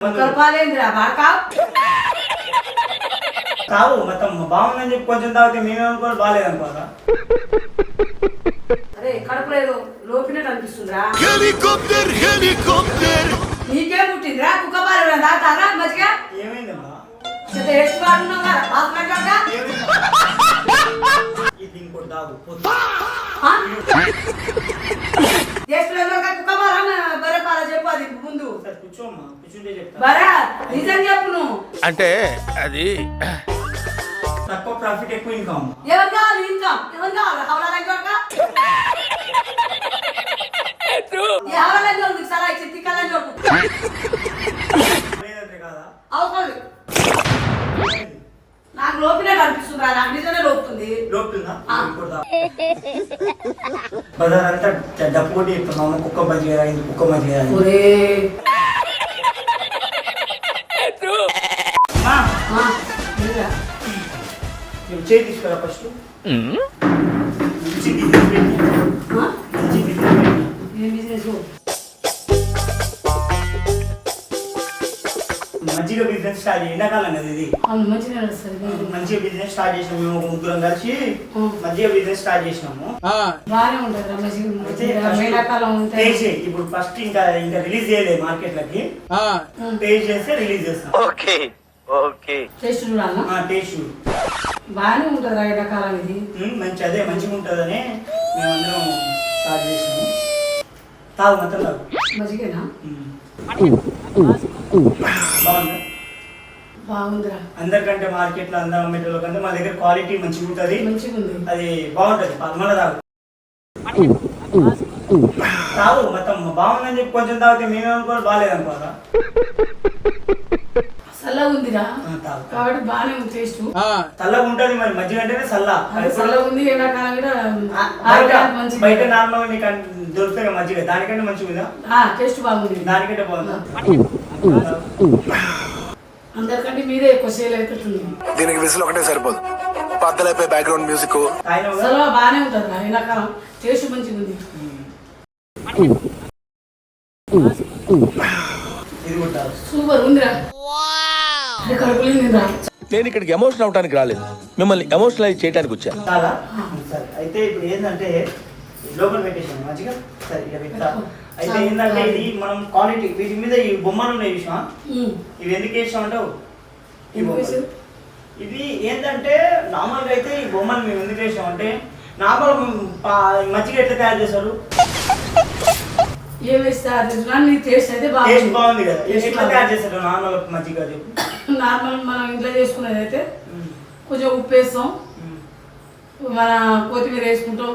కావు మొత్తం బాగుందని చెప్పి కొంచెం తాగితే మేమే అనుకోవాలి బాగాలేదు అనుకోవాలా? అరే కడుపు లేదు లోపినట్టు అనిపిస్తుందిరా. హెలికాప్టర్ హెలికాప్టర్ నీకే పుట్టిందిరా కుక్క పాలు తాగుతారా మంచిగా? ఏమైందమ్మా? టేస్ట్ బాగున్నావు కదా బాగా ఇది ఇంకోటి తాగు టేస్ట్ లేదు కుక్క పాల బరే పాల చెప్పు అది ముందు. కూర్చోమ్మా, కూర్చుంటే చెప్తా. బరా నిజం చెప్పు నువ్వు. అంటే అది తక్కువ ప్రాఫిట్ ఎక్కువ ఇన్కమ్. ఎవరు కావాలి ఇన్కమ్? ఎవరు కావాలి హవలా చూడక హవలా చూడు సలా ఇచ్చి తిక్కలా చూడు లేదంటే కాదా? అవసరం నాకు లోపినట్టు అనిపిస్తుంది నాకు నిజమే లోపుతుంది. లోపుతుందా? ఇంకోటి తాగు. బజార్ అంతా డబ్బు కొట్టి చెప్తున్నాము కుక్క బజ్జీ అయింది కుక్క బజ్జీ అయింది. చేయి తీసుకురా ఫస్ట్. మంచిగా బిజినెస్ స్టార్ట్ చేయండి. ఎండాకాలం కదా ఇది, మంచిగా బిజినెస్ స్టార్ట్ చేసినాం. మేము ముగ్గురం కలిసి మంచిగా బిజినెస్ స్టార్ట్ చేసినాము. ఇప్పుడు ఫస్ట్ ఇంకా రిలీజ్ చేయలేదు మార్కెట్ లకి. టేస్ట్ చేస్తే రిలీజ్ చేస్తాం. టేస్ట్ బాగానే ఉంటది ఎండాకాలం ఇది. మంచి అదే మంచిగా ఉంటుందని మేమందరం స్టార్ట్ చేసినాము. తాగు మొత్తం తాగు. మంచిగా బాగుందిరా. అందరికంటే మార్కెట్ లో అందరం అమ్మేటోళ్ళ కంటే మా దగ్గర క్వాలిటీ మంచిగా ఉంటుంది. అది బాగుంటది. మళ్ళీ తాగు మొత్తం బాగుందని చెప్పి కొంచెం తాగితే మేమే అనుకోవాలి బాగాలేదు అనుకోవాలా? చల్లగా ఉందిరా కాబట్టి బాగానే ఉంది టేస్ట్. చల్లగా ఉంటది మరి మజ్జిగ అంటేనే చల్ల. చల్లగా ఉంది ఎండాకాలం కూడా బయట నార్మల్ మీకు దొరుకుతాయి మజ్జిగ దానికంటే మంచిగా టేస్ట్ బాగుంది. దానికంటే బాగుందా? అందరికంటే మీరే ఎక్కువ సేల్ అయిపోతుంది. దీనికి విసులు ఒకటే సరిపోదు, పద్దలైపోయి బ్యాక్గ్రౌండ్ మ్యూజిక్ బాగానే ఉంటది ఎండాకాలం టేస్ట్ మంచిగా ఉంది. సూపర్ ఉందిరా. నేను ఇక్కడికి ఎమోషనల్ అవడానికి రాలేదు, మిమ్మల్ని ఎమోషనలైజ్ చేయడానికి వచ్చాను. చాలా సరే. అయితే ఇప్పుడు ఏంటంటే లోపల పెట్టేసాను మంచిగా. సరే ఇక పెట్టా. అయితే ఏంటంటే ఇది మనం క్వాలిటీ వీటి మీద ఈ బొమ్మలు ఉన్నాయి చూసా, ఇవి ఎందుకు వేసాం అంటే ఈ బొమ్మలు ఇవి ఏంటంటే నార్మల్గా అయితే ఈ బొమ్మలు మేము ఎందుకు వేసాం అంటే నార్మల్ మజ్జిగ ఎట్లా తయారు చేస్తారు? టేస్ట్ అయితే బాగుంది కదా. ఎట్లా తయారు చేస్తారు నార్మల్ మజ్జిగ చెప్పు? నార్మల్ మనం ఇంట్లో చేసుకునేది అయితే కొంచెం ఉప్పు వేస్తాం, మన కొత్తిమీర వేసుకుంటాం.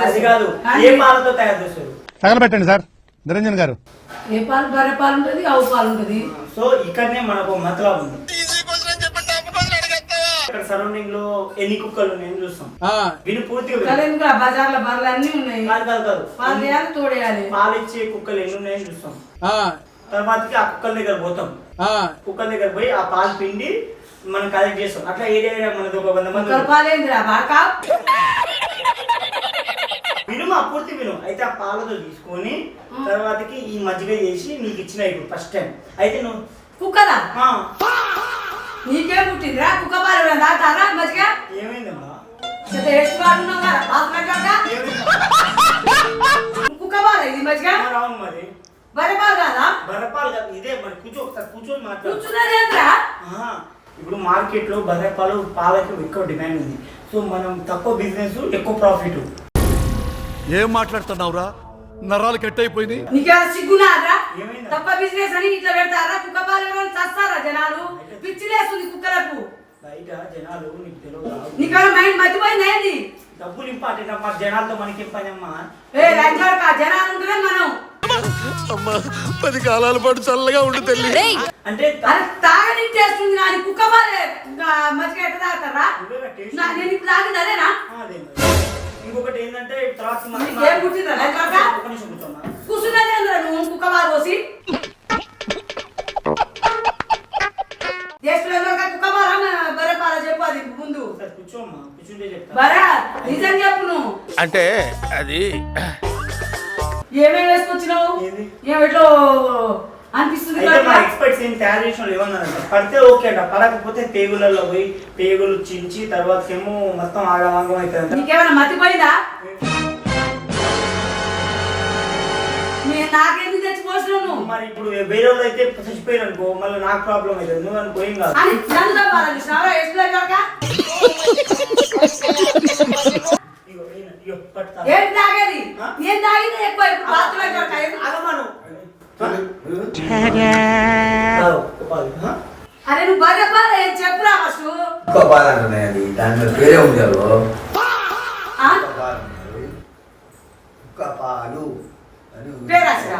అది కాదు, ఏ పాలతో తయారు చేస్తారు? తగలబెట్టండి సార్ నిరంజన్ గారు. ఏ పాలు? బర్రె పాలు ఉంటది, ఆవు పాలు ఉంటది. సో ఇక్కడనే మనకు మతలబ్ ఉంది. ఇక్కడ సరౌండింగ్ లో ఎన్ని కుక్కలు ఉన్నాయని చూస్తాం. వీళ్ళు పూర్తిగా బజార్లో బర్రెలు అన్ని ఉన్నాయి. పాలు వేయాలి, తోడేయాలి. పాలు ఇచ్చే కుక్కలు ఎన్ని ఉన్నాయని చూస్తాం. తర్వాతకి ఆ కుక్కల దగ్గర పోతాం. కుక్కల దగ్గర పోయి ఆ పాలు పిండి మనం కలెక్ట్ చేస్తాం. అట్లా ఏరియా మనది ఒక 100 మంది. వినుమా పూర్తి విను. అయితే ఆ పాలతో తీసుకొని తర్వాతకి ఈ మజ్జిగ చేసి నీకు ఇచ్చిన ఇప్పుడు ఫస్ట్ టైం. అయితే నువ్వు కుక్కదా? నీకే పుట్టిందిరా కుక్క పాలు తాగుతారా మంచిగా? ఏమైందమ్మా? టేస్ట్ బాగున్నావు కదా కుక్క పాలు ఇది మంచిగా? అవును మరి. బర్రెపాలు కాదా? బర్రెపాలు కాదు, ఇదే మరి. కూర్చో ఒకసారి కూర్చొని మాట్లాడు. కూర్చున్నదేంద్రా? ఇప్పుడు మార్కెట్ లో బర్రెపాలు పాలకి ఎక్కువ డిమాండ్ ఉంది. సో మనం తక్కువ బిజినెస్ ఎక్కువ ప్రాఫిట్. ఏం మాట్లాడుతున్నావురా? నరాలు కట్ అయిపోయింది. నీకేమైనా సిగ్గునారా? తక్కువ బిజినెస్ అని ఇట్లా పెడతారా? కుక్క పాలు చస్తారా జనాలు? పిచ్చిలేస్తుంది కుక్కలకు. బయట జనాలు నీకు తెలియదు. నీకేమైనా మైండ్ మర్చిపోయింది ఏంది? డబ్బులు ఇంపార్టెంట్ అమ్మా, జనాలతో మనకి పనమ్మా. జనాలు ఉంటుందే మనం. 10 కాలాల పాటు చల్లగా ఉండు తల్లి. అంటే తాగని చేస్తుంది నాని కుక్క పాలే మజ్జిగ ఎట్లా తాగుతారా? నేను ఇప్పుడు తాగింది అదేనా? ఇంకొకటి ఏంటంటే తర్వాత ఏం పుట్టిందా కూర్చున్నదే నువ్వు కుక్క పాలు పోసి కుక్క పాల బర్రె పాల చెప్పు అది ముందు. కూర్చోమ్మా, కూర్చుంటే చెప్తా. బరా నిజం చెప్పు నువ్వు. అంటే అది ఏమేమి వేసుకొచ్చినావు? ఏమిట్లో అనిపిస్తుంది అయితే కడుపులో. మా ఎక్స్పర్ట్స్ ఏం తయారు చేసిన వాళ్ళు ఏమన్నారంట పడితే ఓకే అంట, పడకపోతే పేగులలో పోయి పేగులు చించి తర్వాత ఏమో మొత్తం ఆగమాగం అవుతుంది. నీకేమైనా మతిపోయిందా? నాకేందుకు తెచ్చిపోతున్నావు నువ్వు? మరి ఇప్పుడు వేరే వాళ్ళు అయితే చచ్చిపోయారు అనుకో, మళ్ళీ నాకు ప్రాబ్లం అవుతుంది, నువ్వు అనుకో ఏం కాదు. అని నన్ను తప్పాలని చూసినావా? ఎక్స్ప్లెయిన్ కనుక ఇగో, ఇగో, పట్టుతా. ఏం తాగేది? ఏం తాగింది ఎక్కువ? ఇప్పుడు బాత్రూంలో కనుక ఆగమను. అరే నువ్వు బర్రె పాలు ఏం చెప్పురా ఫస్ట్. కుక్క పాలు అంటున్నాయి, అది దాని మీద పేరే ఉంది కదా. ఆ? కుక్క పాలు అని ఉంది. పేరు రాసిరా?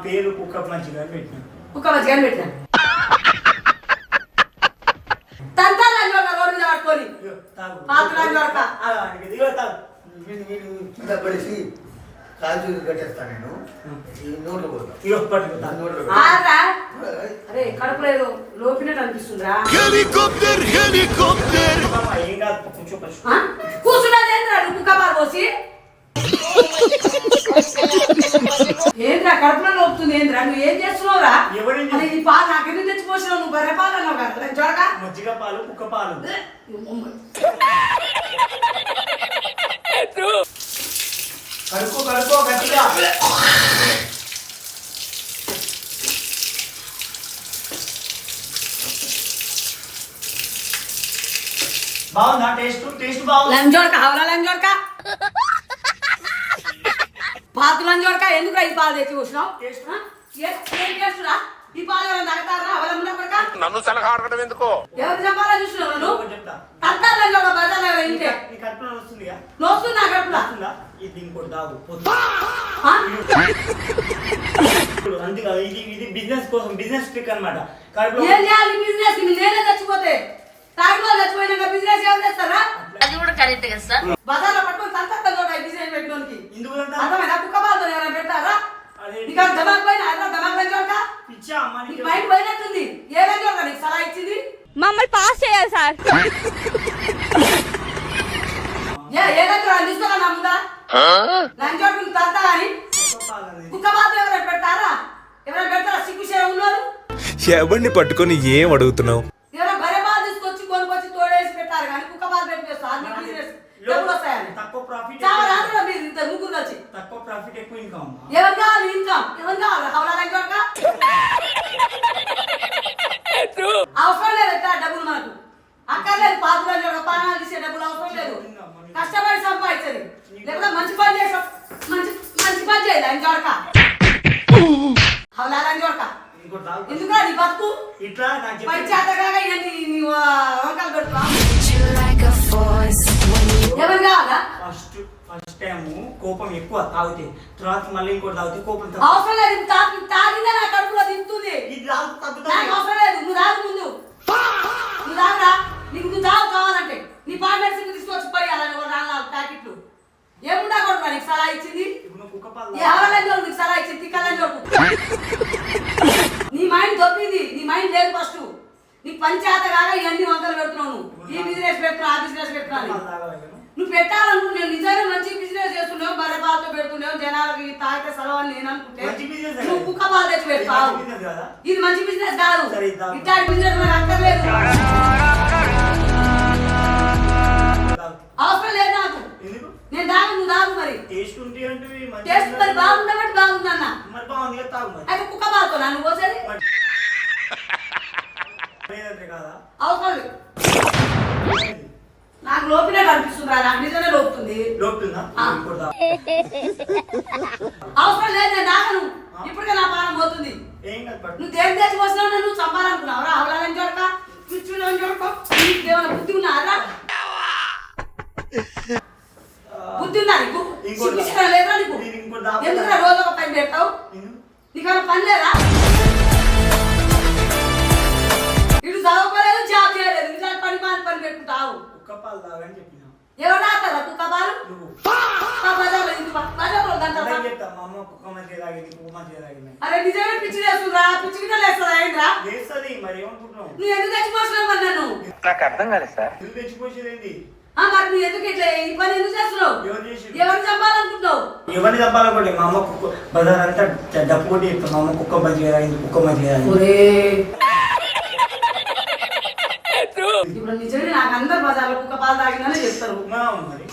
పేరు కుక్క మంచిగా పెట్టిన. కుక్క మధ్య పెట్టినా తంతాలని రోడ్డు మీద పట్టుకొని ఇగో, తాగు. పాత్రలు దొరక. ఇగో, తాగు. వీడు కింద పడేసి కాజు కట్టేస్తాను నేను, ఈ నోట్లో పోతా. ఇగో, పట్టుకో, నా తాగు. నోట్లో ఆరా? అరే కడుపులో ఏదో లోపినట్టు అనిపిస్తుందిరా. హెలికాప్టర్ హెలికాప్టర్ అమ్మా, ఏం కాదు, కూర్చో ఫస్ట్. ఆ? కూర్చున్నది ఏంద్రా నువ్వు కుక్క పాలు పోసి? ఏంద్రా కడుపులో లోపుతుంది ఏంద్రా? నువ్వు ఏం చేస్తున్నావురా? ఎవరేం అరే ఈ పాలు నాకెందుకు తెచ్చిపోసినావు? నువ్వు బర్రె పాలు అన్నావు కదా చూడక. మజ్జిగ పాలు కుక్క పాలు. కడుక్కో కడుక్కో గట్టిగా. బాగుందా టేస్ట్? టేస్ట్ బాగుంది. లంజోడక హవలా లంజోడక పాత లంజోడక ఎందుకు ఈ పాలు తెచ్చి కూర్చున్నావు? ఏం చేస్తున్నా? ఈ పాలు ఎవరైనా తాగుతారా? అవలంబన కొడక నన్ను సలహా అడగడం ఎందుకో? ఎవరు చెప్పాలని చూస్తున్నావు నువ్వు? ఒకటి చెప్తా. తంతా లంజోడక బజార్లో ఇంటే నీ కడుపులో వస్తుందిగా? నోస్తున్నా కడుపులా. వస్తుందా? ఇది ఇంకోటి తాగు. ఆ? అందుకే ఇది బిజినెస్ కోసం, బిజినెస్ ట్రిక్ అన్నమాట. కడుపులో ఏం చేయాలి బిజినెస్? నేనే చచ్చిపోతే తాగి వాళ్ళు చచ్చిపోయినాక బిజినెస్ ఎవరు చేస్తారా? అది కూడా కరెక్ట్ కదా సార్. బజార్లో పట్టుకొని తంతా లంజోడక బిజినెస్ పెట్టడానికి ఎందుకు అంతా? అర్థమైనా? కుక్క పాలతో ఎవరైనా పెడతారా? అదే నీకు దమాక్ పోయినా? దమాక్ లంజోడక పిచ్చా అమ్మ నీకు నీకు. మైండ్ పోయినట్టుంది. ఏ లంజోడక నీకు సలహా ఇచ్చింది? మమ్మల్ని పాస్ చేయాలి సార్. ఏదంటే తీసుకోవాలి నా ముందా లంచోడు తంతా అని కుక్క పాత్ర ఎవరైనా పెడతారా? ఎవరైనా పెడతారా? సిగ్గుషే ఉన్నారు. ఎవరిని పట్టుకొని ఏం అడుగుతున్నావు? ఎవరైనా బరే పాలు తీసుకొచ్చి కొనుకొచ్చి తోడేసి పెట్టారు కానీ కుక్క పాలు పెట్టి వేస్తారు. డబ్బులు వస్తాయని తక్కువ ప్రాఫిట్, చాలా రాత్రులు మీరు ఇద్దరు ముగ్గురు వచ్చి తక్కువ ప్రాఫిట్ ఎక్కువ ఇన్కమ్. ఎవరు కావాలి? ఇన్కమ్ ఎవరు కావాలి? హౌలా లంచోడక అవసరం లేదు ఎట్లా డబ్బులు మనకు అక్కర్లేదు. పాత్ర లంచోడక పానాలు తీసే డబ్బులు అవసరం లేదు. కష్టపడి సంపాదించదు. లేకపోతే మంచి పని చేసాం, మంచి మంచి పని చేయాలి లంచోడక హౌలా లంచోడక. ఇంకోటి తాగు. ఎందుకురా నీ బతుకు ఇట్లా నాకు చెప్పి పంచాయతగా నీ వంకాలు పెడుతున్నా. ఎవరు కావాలా? ఫస్ట్ టైం కోపం ఎక్కువ తాగితే, తర్వాత మళ్ళీ ఇంకోటి తాగితే కోపం తక్కువ. అవసరం లేదు. తాగిందే నా కడుపులో దింపుతుంది. ఇది తాగు తగ్గుతుంది. నాకు అవసరం లేదు. నువ్వు తాగు ముందు. నువ్వు తాగురా. నీకు నువ్వు తాగు కావాలంటే నీ పార్ట్నర్స్ తీసుకొచ్చి పోయాలని 4 ప్యాకెట్లు ఏముండా కొడుకు నీకు సలహా ఇచ్చింది? ఇప్పుడు నువ్వు కుక్క పాలు ఎవరైనా నీకు సలహా ఇచ్చింది? తిక్కలని చూడు. నీ మైండ్ దొబ్బింది. నీ మైండ్ లేదు ఫస్ట్. నీకు పంచాయత కాగా ఇవన్నీ వంకలు పెడుతున్నావు. నువ్వు ఈ బిజినెస్ పెడుతున్నావు, ఆ బిజినెస్ పెడుతున్నావు. తాగలేను. నువ్వు పెట్టాలనుకుంటు నేను నిజంగా మంచి బిజినెస్ చేస్తున్నావు, బర్రె పాలతో పెడుతున్నావు, జనాలకి తాగితే సెలవు అని నేను అనుకుంటే మంచి business నువ్వు కదా? కుక్క పాలు తెచ్చి పెడతావు. ఇది మంచి business కదా? ఇది మంచి బిజినెస్ కాదు. సరే, ఇద్దాం. ఇట్లాంటి బిజినెస్ నాకు అక్కర్లేదు. అవసరం లేదు నాకు. ఎందుకు? నేను దాగు, నువ్వు దాగు. మరి టేస్ట్ ఉంటే అంటే మంచి టేస్ట్ మరి బాగుండబట్టి బాగుందన్న. మరి బాగుంది కదా, తాగు మరి. అయితే కుక్క పాలతో నన్ను పోసేది లేదంటే కాదా? అవసరం లేదు. నాకు లోపినే కనిపిస్తుంది. నాకు నిజమే లోపుతుంది. లోపుతుందా? ఆ. ఇంకోటి తాగు. అవసరం లేదు. నేను దాగను. ఇప్పటికే నా పానం పోతుంది. ఏం కాదు, పట్టు. నువ్వు దేని తెచ్చి వస్తున్నావు? నువ్వు చంపాలనుకున్నావురా? అవలాలని చూడక పిచ్చులని చూడక నీకేమైనా బుద్ధి ఉన్నారా? బుద్ధి ఉందా నీకు? ఇంకోటి సిగ్గు లేదా నీకు? నేను ఇంకోటి తాగు. ఎందుకు రోజు ఒక పని పెడతావు? ఎందుకు? నీకేమైనా పని లేదా? ఇటు చదువుకోలేదు, జాబ్ చేయలేదు, ఇట్లాంటి పని పెట్టుకుంటావు. కుక్క పాలు తాగని చెప్పిన. ఎవరు రాస్తారా కుక్క పాలు? నువ్వు. బజార్లో బజార్లో గంట అదే చెప్తా, మా అమ్మ కుక్క మంచిగా తాగింది, కుక్క మంచిగా తాగింది. అరే నిజమే పిచ్చి చేస్తుందా? పిచ్చి గిట్ట లేస్తుందా ఏంట్రా? లేస్తుంది మరి, ఏమనుకుంటున్నావు? నువ్వు ఎందుకు తెచ్చిపోతున్నావు మరి నన్ను? నాకు అర్థం కాలేదు సార్. ఎందుకు తెచ్చిపోసేది ఏంటి? మరి నువ్వు ఎందుకు ఇట్లా ఈ పని ఎందుకు చేస్తున్నావు? ఎవరు చేసిండ్రు? ఎవరు చంపాలనుకుంటున్నావు? ఎవరిని తప్పాలనుకోండి మా అమ్మ కుక్క బజార్ అంతా డప్పు కొట్టి చెప్తాను మా అమ్మ కుక్క మధ్య అయింది కుక్క మధ్య ఇప్పుడు నిజంగా నాకు అందరు బజార్లో కుక్క పాలు తాగిననే చెప్తారు. మరి